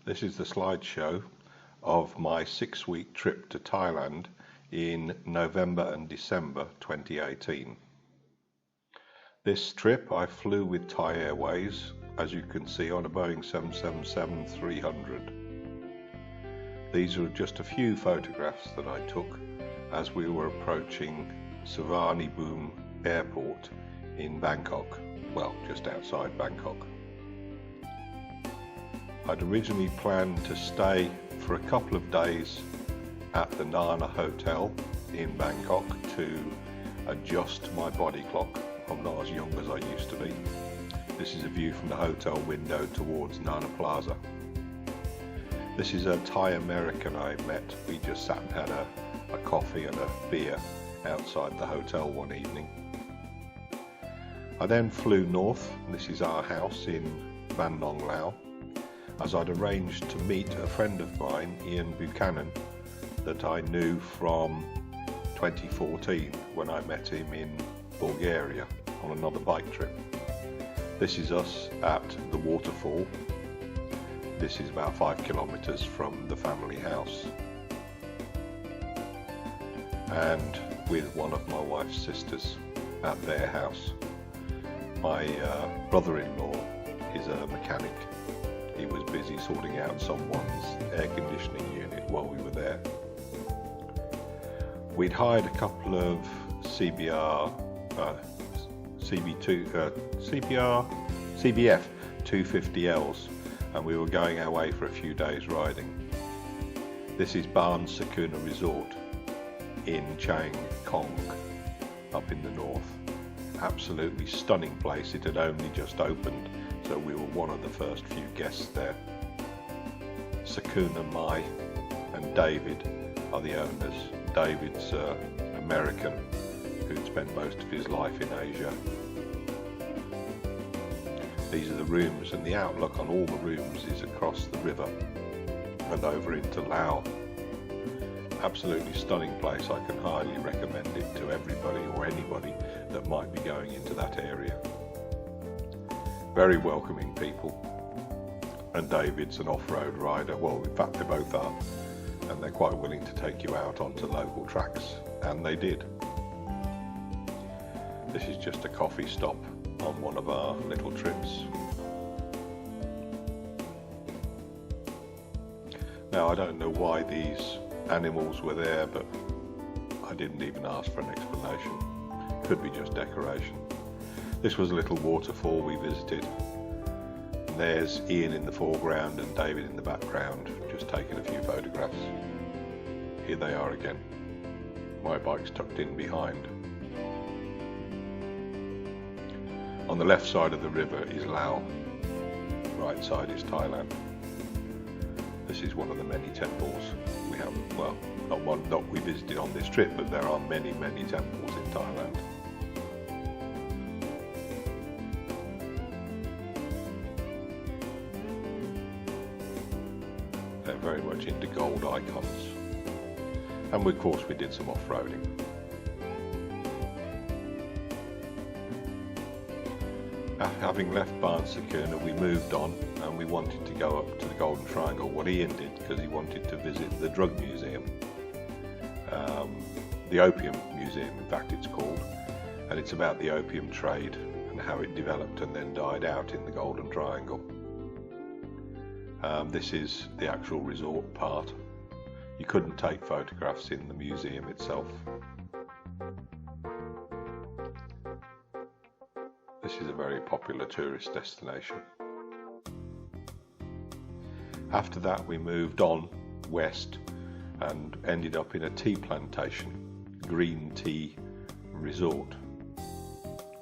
This is the slideshow of my 6-week trip to Thailand in November and December 2018. This trip I flew with Thai Airways, as you can see, on a Boeing 777-300. These are just a few photographs that I took as we were approaching Suvarnabhumi Airport in Bangkok, well, just outside Bangkok. I'd originally planned to stay for a couple of days at the Nana Hotel in Bangkok to adjust my body clock. I'm not as young as I used to be. This is a view from the hotel window towards Nana Plaza. This is a Thai American I met. We just sat and had a coffee and a beer outside the hotel one evening. I then flew north. This is our house in Van Nong Lao, as I'd arranged to meet a friend of mine, Ian Buchanan, that I knew from 2014 when I met him in Bulgaria on another bike trip. This is us at the waterfall. This is about 5 kilometers from the family house, and with one of my wife's sisters at their house. My brother-in-law is a mechanic. He was busy sorting out someone's air conditioning unit while we were there. We'd hired a couple of CBF 250Ls, and we were going our way for a few days riding. This is Barn Sakuna Resort in Chiang Kong, up in the north. Absolutely stunning place. It had only just opened, so we were one of the first few guests there. Sakuna, Mai and David are the owners. David's American, who'd spent most of his life in Asia. These are the rooms, and the outlook on all the rooms is across the river and over into Laos. Absolutely stunning place. I can highly recommend it to everybody or anybody that might be going into that area. Very welcoming people, and David's an off-road rider. Well, in fact they both are, and they're quite willing to take you out onto local tracks, and they did. This is just a coffee stop on one of our little trips. Now, I don't know why these animals were there, but I didn't even ask for an explanation. Could be just decoration. This was a little waterfall we visited. And there's Ian in the foreground and David in the background, just taking a few photographs. Here they are again. My bike's tucked in behind. On the left side of the river is Laos, right side is Thailand. This is one of the many temples we have, well, not one that we visited on this trip, but there are many, many temples in Thailand. They're very much into gold icons. And of course we did some off-roading. Having left Barn Sakuna, we moved on, and we wanted to go up to the Golden Triangle, what Ian did, because he wanted to visit the drug museum. The opium museum, in fact it's called, and it's about the opium trade and how it developed and then died out in the Golden Triangle. This is the actual resort part. You couldn't take photographs in the museum itself. This is a very popular tourist destination. After that we moved on west and ended up in a tea plantation, green tea resort.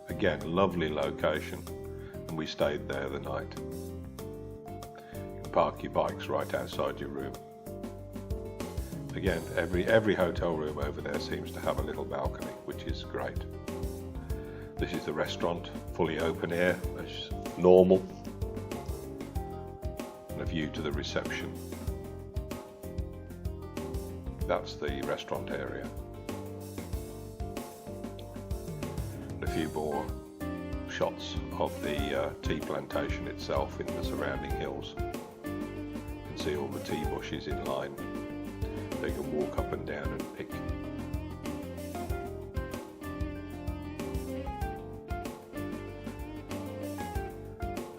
Again, lovely location, and we stayed there the night. You can park your bikes right outside your room. Again, every hotel room over there seems to have a little balcony, which is great. This is the restaurant, fully open air, as normal, and a view to the reception. That's the restaurant area. And a few more shots of the tea plantation itself in the surrounding hills. You can see all the tea bushes in line. They can walk up and down and pick.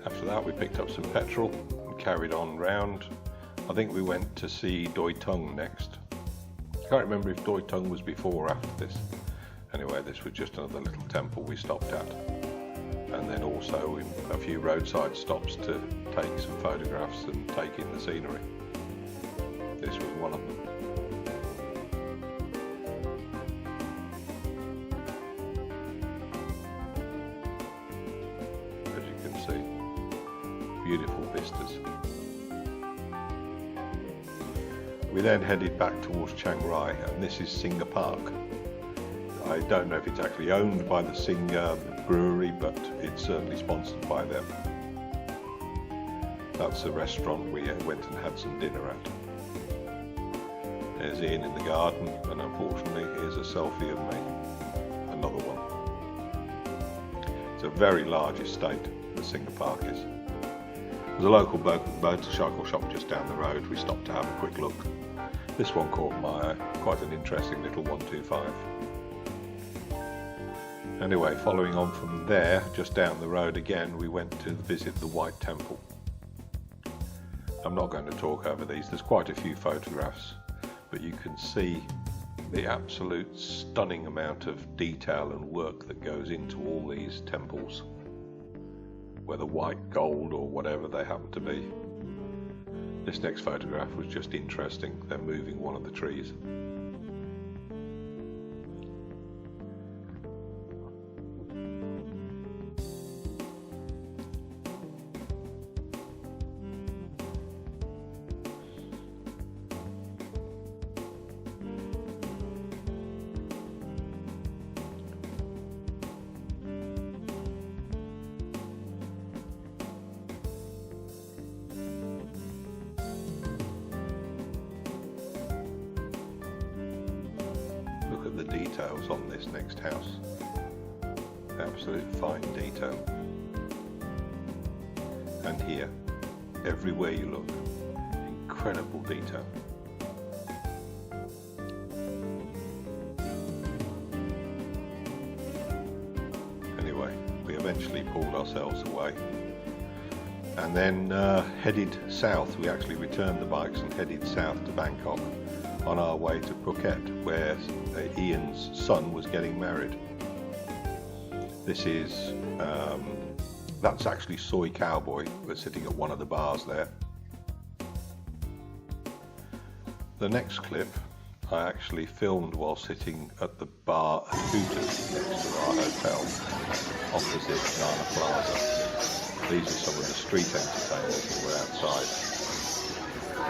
After that we picked up some petrol and carried on round. I think we went to see Doi Tung next. I can't remember if Doi Tung was before or after this. Anyway, this was just another little temple we stopped at. And then also a few roadside stops to take some photographs and take in the scenery. This was one of them. As you can see, beautiful vistas. We then headed back towards Chiang Rai, and this is Singer Park. I don't know if it's actually owned by the Singer brewery, but it's certainly sponsored by them. That's a restaurant we went and had some dinner at. There's Ian in the garden, and unfortunately here's a selfie of me. Another one. It's a very large estate, the Singer Park is. There's a local motorcycle shop just down the road. We stopped to have a quick look. This one caught my eye, quite an interesting little 125. Anyway, following on from there, just down the road again, we went to visit the White Temple. I'm not going to talk over these, there's quite a few photographs, but you can see the absolute stunning amount of detail and work that goes into all these temples, whether white, gold or whatever they happen to be. This next photograph was just interesting, they're moving one of the trees. Look at the details on this next house. Absolute fine detail. And here, everywhere you look, incredible detail. Anyway, we eventually pulled ourselves away and then headed south. We actually returned the bikes and headed south to Bangkok on our way to Phuket, where Ian's son was getting married. This is, that's actually Soy Cowboy. We're sitting at one of the bars there. The next clip I actually filmed while sitting at the bar at Hooters next to our hotel, opposite Nana Plaza. These are some of the street entertainers that were outside.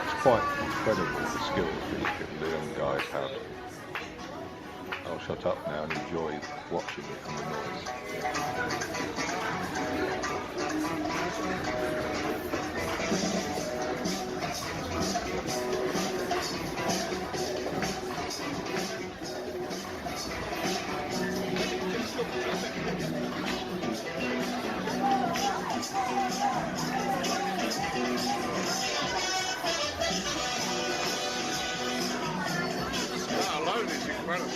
It's quite incredible the skills the young guys have. I'll shut up now and enjoy watching it and the noise. That alone is incredible.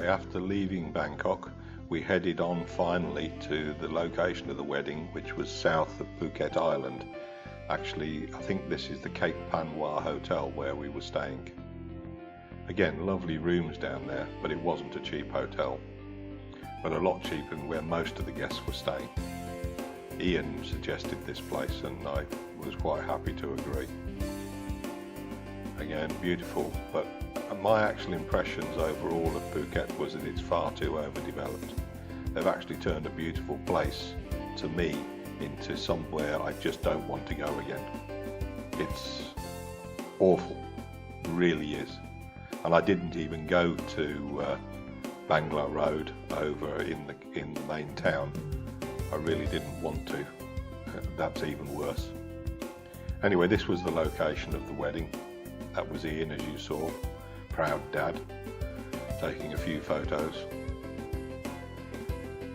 Anyway, after leaving Bangkok, we headed on finally to the location of the wedding, which was south of Phuket Island. Actually, I think this is the Cape Panwa Hotel where we were staying. Again, lovely rooms down there, but it wasn't a cheap hotel, but a lot cheaper than where most of the guests were staying. Ian suggested this place and I was quite happy to agree. Again, beautiful, but my actual impressions overall of Phuket was that it's far too overdeveloped. They've actually turned a beautiful place, to me, into somewhere I just don't want to go again. It's awful, it really is. And I didn't even go to Bangla Road over in the main town. I really didn't want to. That's even worse. Anyway, this was the location of the wedding. That was Ian, as you saw, proud dad, taking a few photos.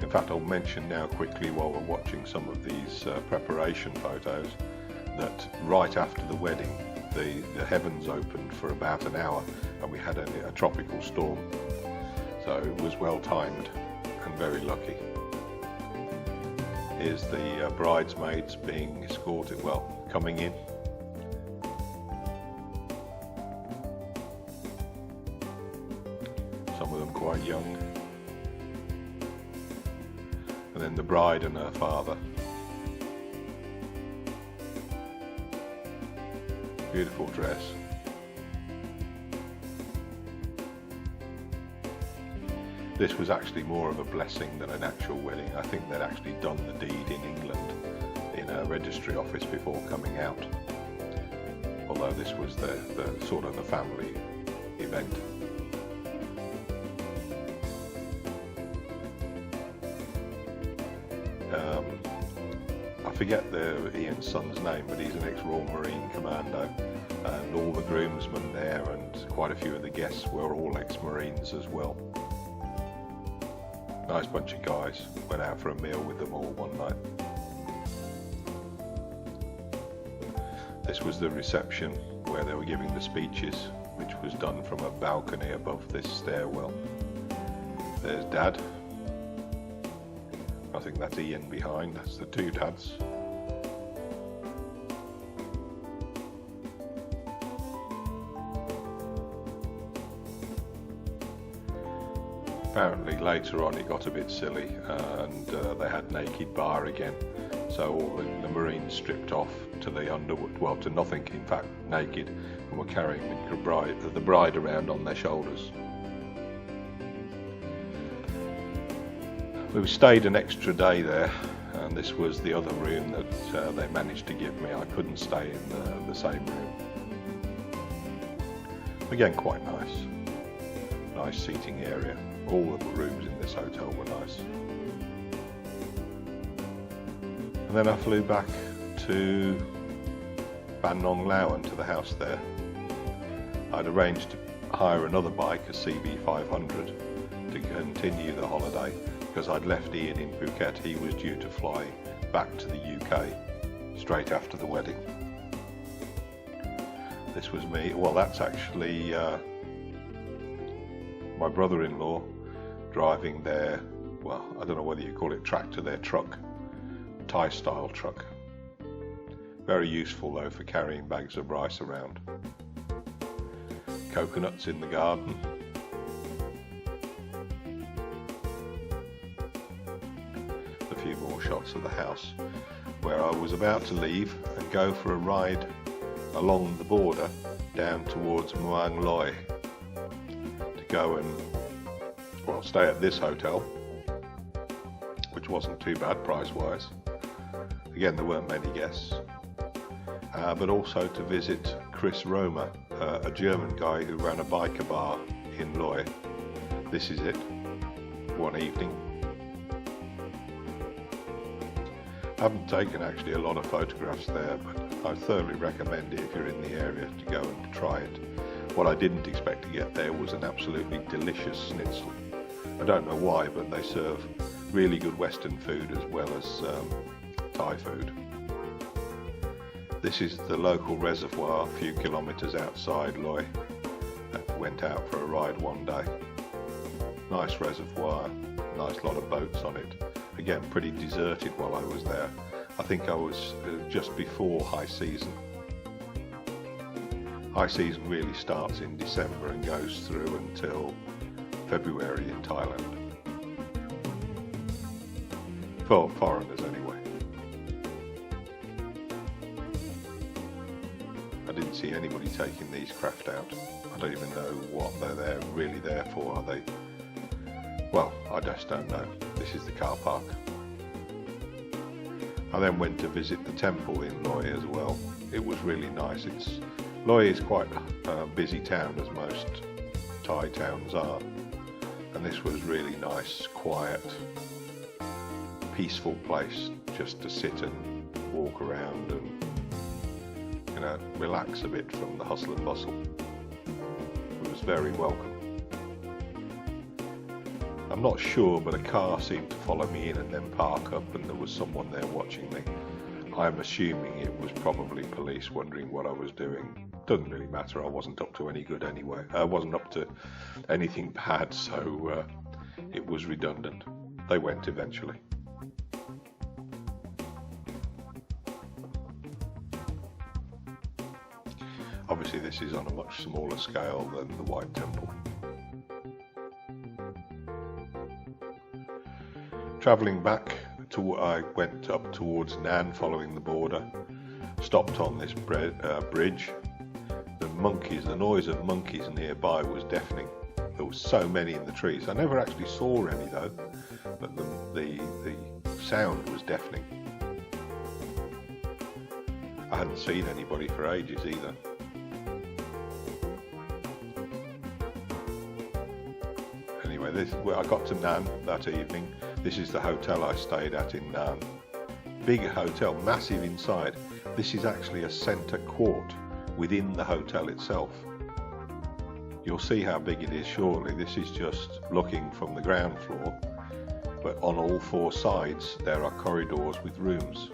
In fact, I'll mention now quickly while we're watching some of these preparation photos that right after the wedding, the heavens opened for about an hour and we had a tropical storm. So it was well timed and very lucky. Here's the bridesmaids being escorted, well, coming in. Some of them quite young. And then the bride and her father. Beautiful dress. This was actually more of a blessing than an actual wedding. I think they'd actually done the deed in England in a registry office before coming out. Although this was the sort of the family event. I forget Ian's son's name, but he's an ex-Royal Marine Commando, and all the groomsmen there and quite a few of the guests were all ex-Marines as well. Nice bunch of guys. Went out for a meal with them all one night. This was the reception where they were giving the speeches, which was done from a balcony above this stairwell. There's Dad. I think that's Ian behind, that's the two dads. Apparently later on it got a bit silly and they had naked bar again. So all the Marines stripped off to the underwood, well to nothing in fact, naked, and were carrying the bride around on their shoulders. We stayed an extra day there, and this was the other room that they managed to give me. I couldn't stay in the same room. Again, quite nice. Nice seating area. All of the rooms in this hotel were nice. And then I flew back to Ban Nong Lao and to the house there. I'd arranged to hire another bike, a CB500, to continue the holiday. Because I'd left Ian in Phuket, he was due to fly back to the UK straight after the wedding. This was me. Well, that's actually my brother-in-law driving their, well, I don't know whether you call it tractor, their truck, Thai style truck. Very useful though for carrying bags of rice around. Coconuts in the garden. More shots of the house where I was about to leave and go for a ride along the border down towards Muang Loi to go and, well, stay at this hotel, which wasn't too bad price wise. Again, there weren't many guests, but also to visit Chris Roma, a German guy who ran a biker bar in Loi. This is it, one evening. I haven't taken actually a lot of photographs there, but I thoroughly recommend it if you're in the area to go and try it. What I didn't expect to get there was an absolutely delicious schnitzel. I don't know why, but they serve really good Western food as well as Thai food. This is the local reservoir a few kilometres outside Loi. I went out for a ride one day. nice reservoir, nice lot of boats on it. Again, pretty deserted while I was there. I think I was just before high season. High season really starts in December and goes through until February in Thailand. For foreigners anyway. I didn't see anybody taking these craft out. I don't even know what they're really there for, are they? Well, I just don't know. This is the car park. I then went to visit the temple in Loei as well. It was really nice. Loei is quite a busy town, as most Thai towns are. And this was really nice, quiet, peaceful place just to sit and walk around and, you know, relax a bit from the hustle and bustle. It was very welcome. I'm not sure, but a car seemed to follow me in and then park up, and there was someone there watching me. I'm assuming it was probably police wondering what I was doing. Doesn't really matter, I wasn't up to any good anyway. I wasn't up to anything bad, so it was redundant. They went eventually. Obviously this is on a much smaller scale than the White Temple. Travelling back, I went up towards Nan following the border, stopped on this bridge. The monkeys, the noise of monkeys nearby was deafening. There were so many in the trees. I never actually saw any though, but the sound was deafening. I hadn't seen anybody for ages either. Anyway, I got to Nan that evening. This is the hotel I stayed at in Nan. Big hotel, massive inside. This is actually a centre court within the hotel itself. You'll see how big it is shortly. This is just looking from the ground floor, but on all four sides there are corridors with rooms.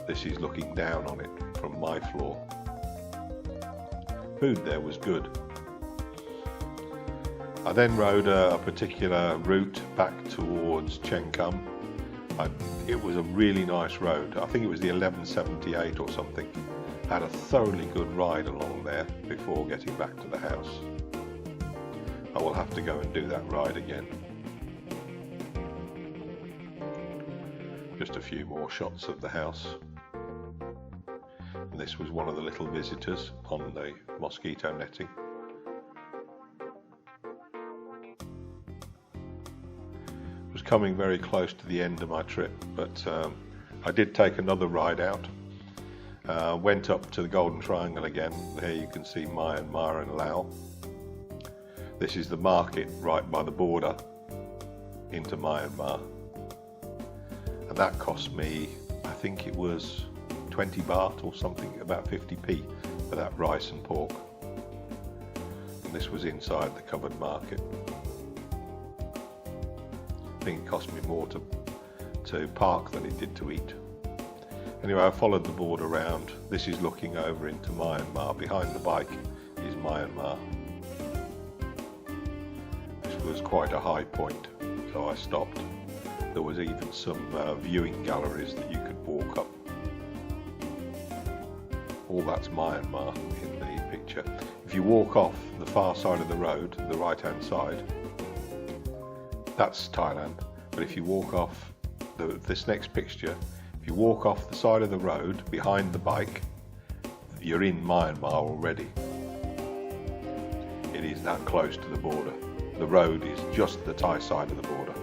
This is looking down on it from my floor. Food there was good. I then rode a particular route back towards Chengkum. It was a really nice road. I think it was the 1178 or something. Had a thoroughly good ride along there before getting back to the house. I will have to go and do that ride again. Just a few more shots of the house. And this was one of the little visitors on the mosquito netting. Coming very close to the end of my trip, but I did take another ride out. Went up to the Golden Triangle again. Here you can see Myanmar and Laos. This is the market right by the border into Myanmar, and that cost me, I think it was 20 baht or something, about 50p for that rice and pork. And this was inside the covered market. I think it cost me more to park than it did to eat. Anyway, I followed the board around. This is looking over into Myanmar. Behind the bike is Myanmar. This was quite a high point, so I stopped. There was even some viewing galleries that you could walk up. All that's Myanmar in the picture. If you walk off the far side of the road, the right hand side, that's Thailand. But if you walk off this next picture, if you walk off the side of the road behind the bike, you're in Myanmar already. It is that close to the border. The road is just the Thai side of the border.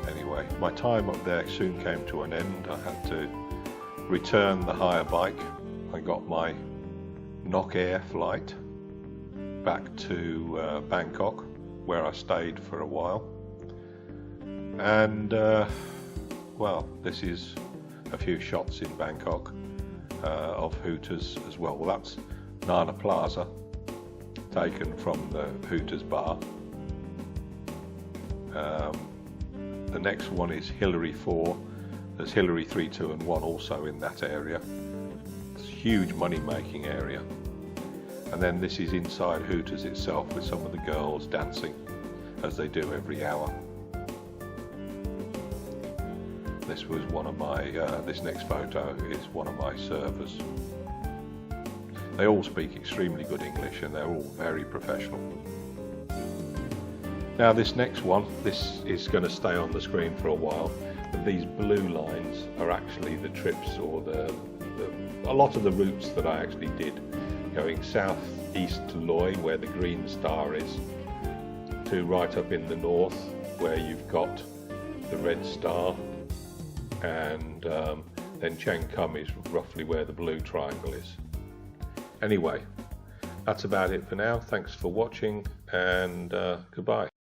Anyway, my time up there soon came to an end. I had to return the hire bike. I got my Nok Air flight back to Bangkok, where I stayed for a while. And well, this is a few shots in Bangkok of Hooters as well. Well, that's Nana Plaza, taken from the Hooters bar. The next one is Hillary 4. There's Hillary 3, 2 and 1 also in that area. huge money-making area. And then this is inside Hooters itself, with some of the girls dancing as they do every hour. This was one of my, this next photo is one of my servers. They all speak extremely good English and they're all very professional. Now this next one, this is going to stay on the screen for a while. But these blue lines are actually the trips, or a lot of the routes that I actually did, going south east to Loy, where the green star is, to right up in the north where you've got the red star, and then Cheng Kum is roughly where the blue triangle is. Anyway, that's about it for now. Thanks for watching, and goodbye.